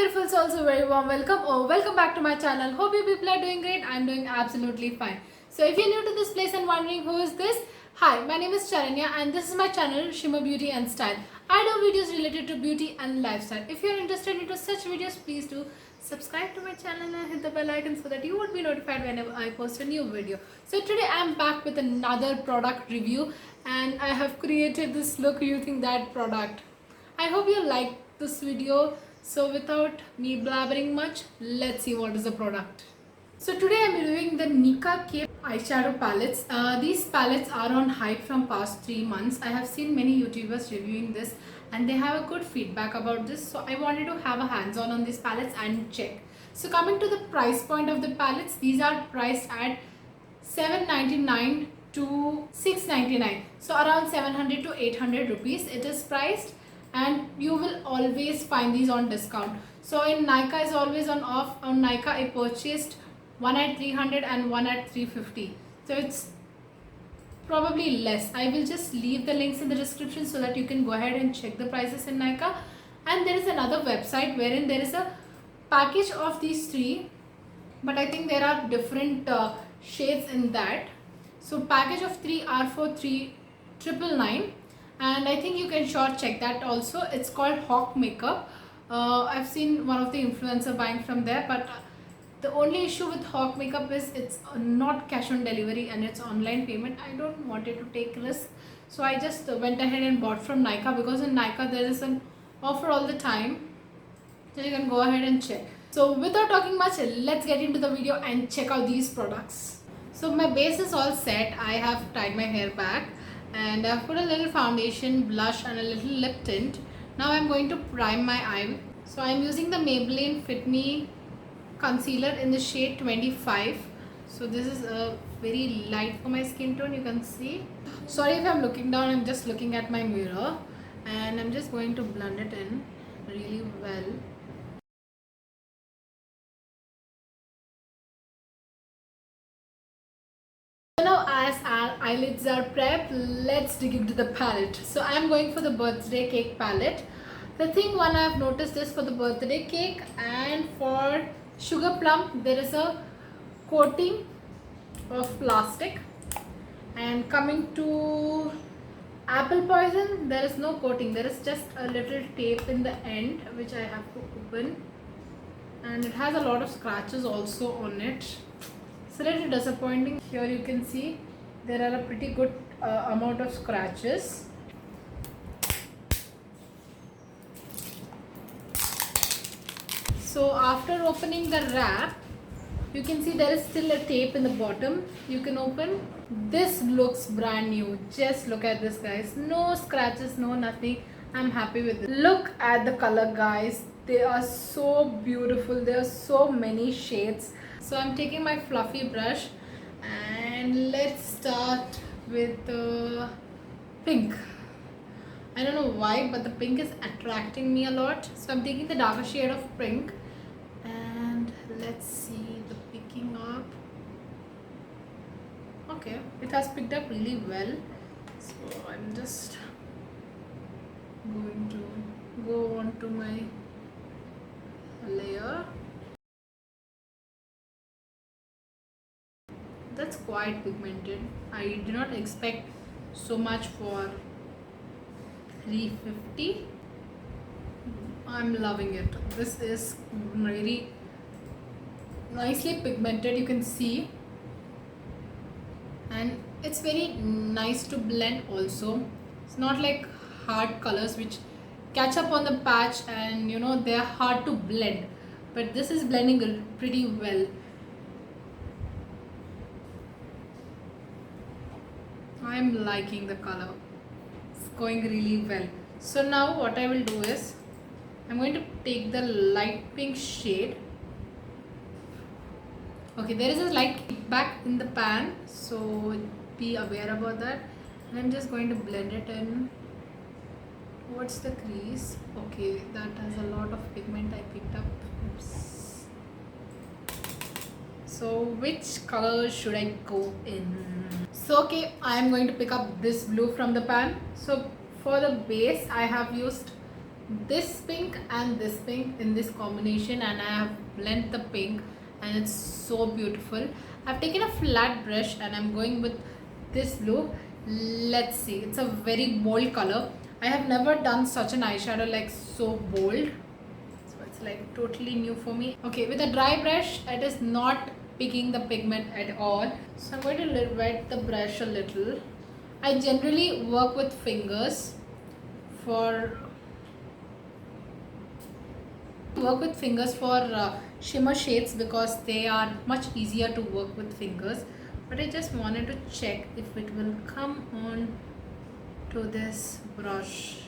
beautiful souls, a very warm welcome or welcome back to my channel. Hope you people are doing great. I'm doing absolutely fine. So if you're new to this place and wondering who is this, hi, my name is Charanya and this is my channel Shimmer Beauty and Style. I do videos related to beauty and lifestyle. If you're interested into such videos, please do subscribe to my channel and hit the bell icon so that you would be notified whenever I post a new video. So today I'm back with another product review and I have created this look using that product. I hope you like this video. So without me blabbering much, let's see what is the product. So today I'm reviewing the Nika K eyeshadow palettes. These palettes are on hype from past 3 months. I have seen many YouTubers reviewing this and they have a good feedback about this. So I wanted to have a hands-on on these palettes and check. So coming to the price point of the palettes, these are priced at $7.99 to $6.99. So around 700 to 800 rupees it is priced. And you will always find these on discount. So in Nykaa is always on off. On Nykaa I purchased one at 300 and one at 350. So it's probably less. I will just leave the links in the description so that you can go ahead and check the prices in Nykaa. And there is another website wherein there is a package of these three, but I think there are different shades in that. So package of 3 are for 3,999. And I think you can sure check that also. It's called Hawk Makeup. I've seen one of the influencer buying from there, but the only issue with Hawk Makeup is it's not cash on delivery and it's online payment. I don't want it to take risk, so I just went ahead and bought from Nykaa, because in Nykaa there is an offer all the time, so you can go ahead and check. So without talking much, let's get into the video and check out these products. So my base is all set. I have tied my hair back and I've put a little foundation, blush and a little lip tint. Now I'm going to prime my eye. So I'm using the Maybelline Fit Me concealer in the shade 25. So this is a very light for my skin tone, you can see. Sorry if I'm looking down, I'm just looking at my mirror. And I'm just going to blend it in really well. So now as our eyelids are prepped, let's dig into the palette. So I am going for the birthday cake palette. The thing one I have noticed is for the birthday cake and for sugar plum, there is a coating of plastic. And coming to apple poison, there is no coating. There is just a little tape in the end which I have to open. And it has a lot of scratches also on it. It's a little disappointing. Here you can see there are a pretty good amount of scratches. So after opening the wrap, you can see there is still a tape in the bottom. You can open. This looks brand new. Just look at this, guys. No scratches, no nothing. I'm happy with it. Look at the color, guys. They are so beautiful. There are so many shades. So I'm taking my fluffy brush and let's start with pink. I don't know why, but the pink is attracting me a lot. So I'm taking the darker shade of pink and let's see the picking up. Okay, it has picked up really well. So I'm just going to go on to my layer. That's quite pigmented. I did not expect so much for 350. I'm loving it. This is really nicely pigmented, you can see, and it's very nice to blend also. It's not like hard colors which catch up on the patch and they're hard to blend, but this is blending pretty well. I'm liking the color. It's going really well. So now what I will do is I'm going to take the light pink shade. Okay, there is a light back in the pan, so be aware about that. And I'm just going to blend it in. What's the crease? Okay, that has a lot of pigment I picked up. Oops. So which color should I go in? So okay, I am going to pick up this blue from the pan. So for the base I have used this pink and this pink in this combination, and I have blended the pink and it's so beautiful. I've taken a flat brush and I'm going with this blue. Let's see, it's a very bold color. I have never done such an eyeshadow like so bold, so it's like totally new for me. Okay, with a dry brush it is not picking the pigment at all, so I'm going to wet the brush a little. I generally work with fingers for shimmer shades because they are much easier to work with fingers, but I just wanted to check if it will come on to this brush.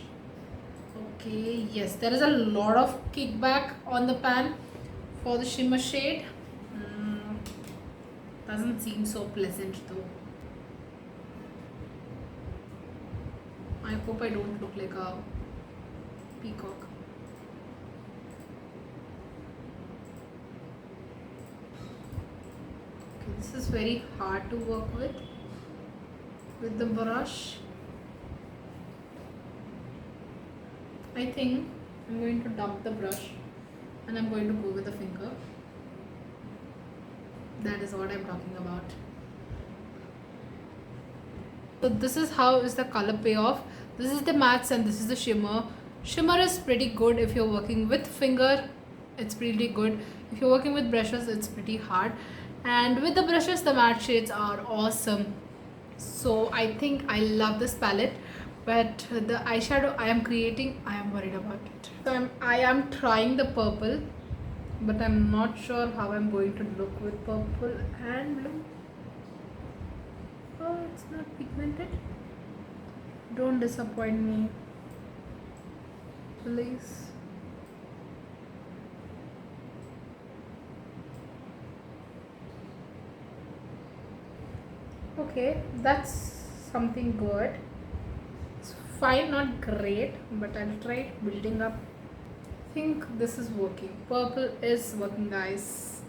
Okay, yes, there is a lot of kickback on the pan for the shimmer shade. Doesn't seem so pleasant though. I hope I don't look like a peacock. Okay, this is very hard to work with the brush. I think I'm going to dump the brush and I'm going to go with the finger. That is what I'm talking about. So this is how is the color payoff. This is the mattes and this is the shimmer. Shimmer is pretty good if you're working with finger. It's pretty good. If you're working with brushes, it's pretty hard. And with the brushes, the matte shades are awesome. So I think I love this palette. But the eyeshadow I am creating, I am worried about it. So I am trying the purple, but I'm not sure how I'm going to look with purple and blue. Oh, it's not pigmented. Don't disappoint me, please. Okay, that's something good. It's fine, not great, but I'll try building up. I think this is working. Purple is working, guys.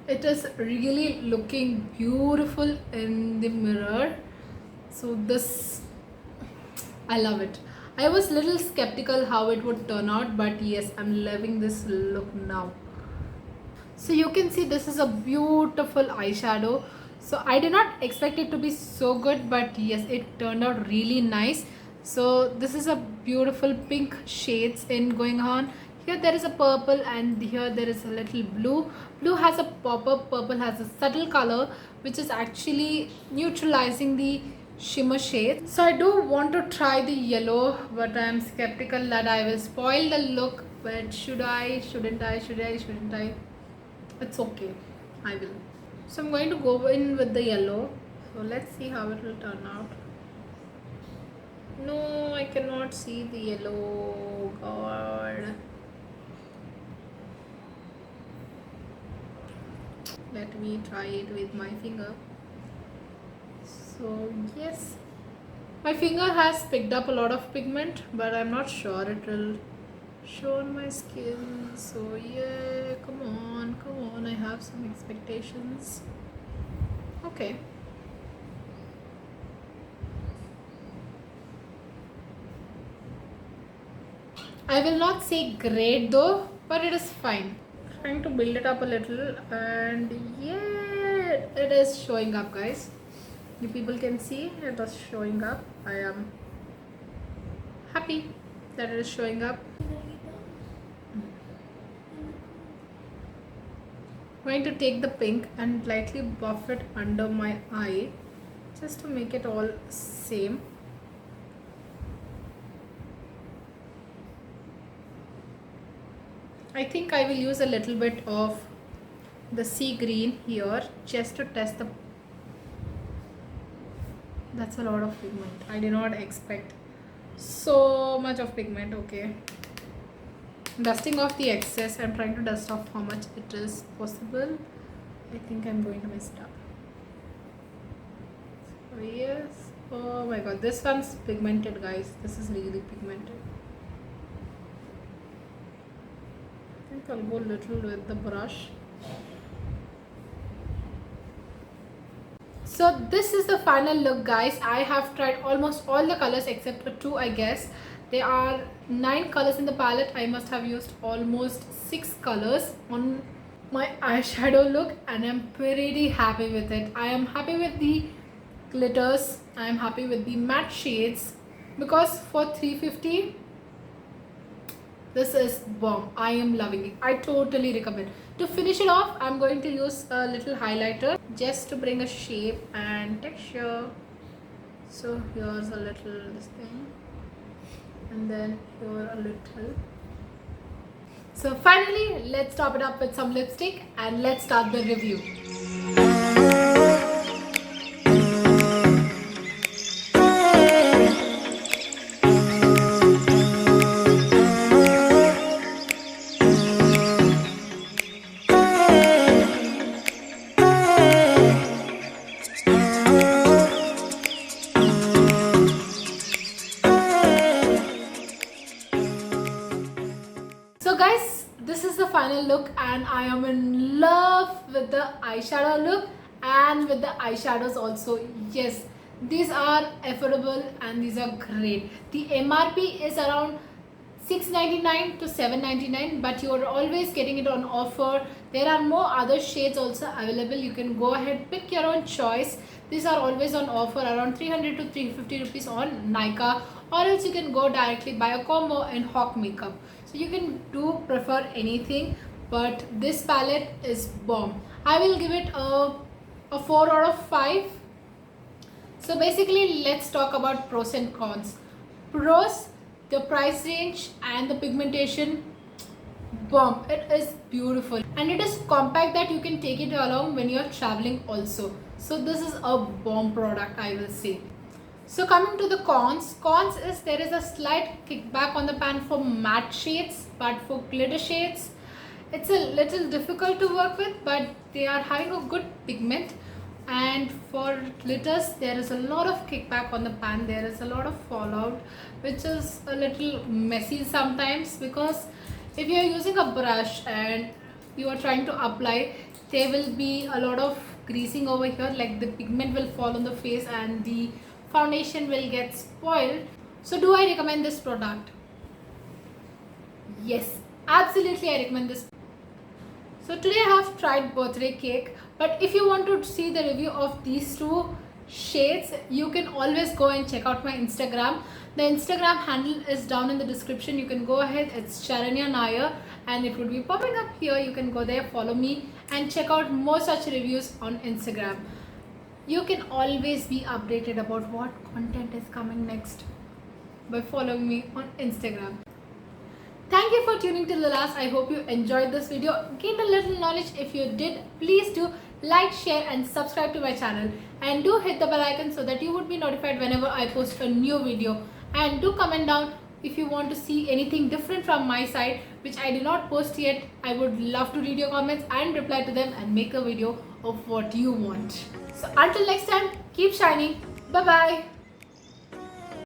It is really looking beautiful in the mirror. So this, I love it. I was a little skeptical how it would turn out, but yes, I'm loving this look now. So you can see this is a beautiful eyeshadow. So I did not expect it to be so good, but yes, it turned out really nice. So this is a beautiful pink shades in going on. Here there is a purple and here there is a little blue. Blue has a pop-up, purple has a subtle color which is actually neutralizing the shimmer shade. So I do want to try the yellow, but I am skeptical that I will spoil the look. But should I, shouldn't I, shouldn't I? It's okay, I will. So I'm going to go in with the yellow. So let's see how it will turn out. No, I cannot see the yellow. God. Let me try it with my finger. So yes, my finger has picked up a lot of pigment, but I'm not sure it will show on my skin. So yeah, come on, I have some expectations. Okay. I will not say great though, but it is fine. Trying to build it up a little, and yeah, it is showing up, guys. You people can see it is showing up. I am happy that it is showing up. Going to take the pink and lightly buff it under my eye just to make it all same. I think I will use a little bit of the sea green here just to test the. That's a lot of pigment. I did not expect so much of pigment. Okay, dusting off the excess. I'm trying to dust off how much it is possible. I think I'm going to mess it up. So yes, oh my god, this one's pigmented, guys. This is really pigmented. I think I'll go a little with the brush. So this is the final look, guys. I have tried almost all the colors except for two, I guess. There are 9 colors in the palette. I must have used almost 6 colors on my eyeshadow look, and I'm pretty happy with it. I am happy with the glitters. I am happy with the matte shades, because for 350 this is bomb. I am loving it. I totally recommend. To finish it off, I'm going to use a little highlighter just to bring a shape and texture. So here's a little this thing, and then here a little. So finally, let's top it up with some lipstick and let's start the review. So guys, this is the final look, and I am in love with the eyeshadow look and with the eyeshadows also. Yes, these are affordable and these are great. The MRP is around $6.99 to $7.99, but you are always getting it on offer. There are more other shades also available. You can go ahead, pick your own choice. These are always on offer around 300 to 350 rupees on Nykaa, or else you can go directly buy a combo in Hawk Makeup. So you can do prefer anything, but this palette is bomb. I will give it a 4 out of 5. So basically, let's talk about pros and cons. Pros: the price range and the pigmentation, bomb. It is beautiful, and it is compact that you can take it along when you're traveling also. So this is a bomb product, I will say. So coming to the cons is there is a slight kickback on the pan for matte shades, but for glitter shades it's a little difficult to work with, but they are having a good pigment. And for glitters, there is a lot of kickback on the pan. There is a lot of fallout, which is a little messy sometimes, because if you are using a brush and you are trying to apply, there will be a lot of greasing over here, like the pigment will fall on the face and the foundation will get spoiled. So do I recommend this product? Yes, absolutely I recommend this. So today I have tried birthday cake, but if you want to see the review of these two shades, you can always go and check out my Instagram. The Instagram handle is down in the description. You can go ahead, it's Charanya Nair, and it would be popping up here. You can go there, follow me, and check out more such reviews on Instagram. You can always be updated about what content is coming next by following me on Instagram. Thank you for tuning till the last. I hope you enjoyed this video, gained a little knowledge. If you did, please do like, share and subscribe to my channel, and do hit the bell icon so that you would be notified whenever I post a new video. And do comment down if you want to see anything different from my side which I did not post yet. I would love to read your comments and reply to them and make a video of what you want. So until next time, keep shining. Bye bye.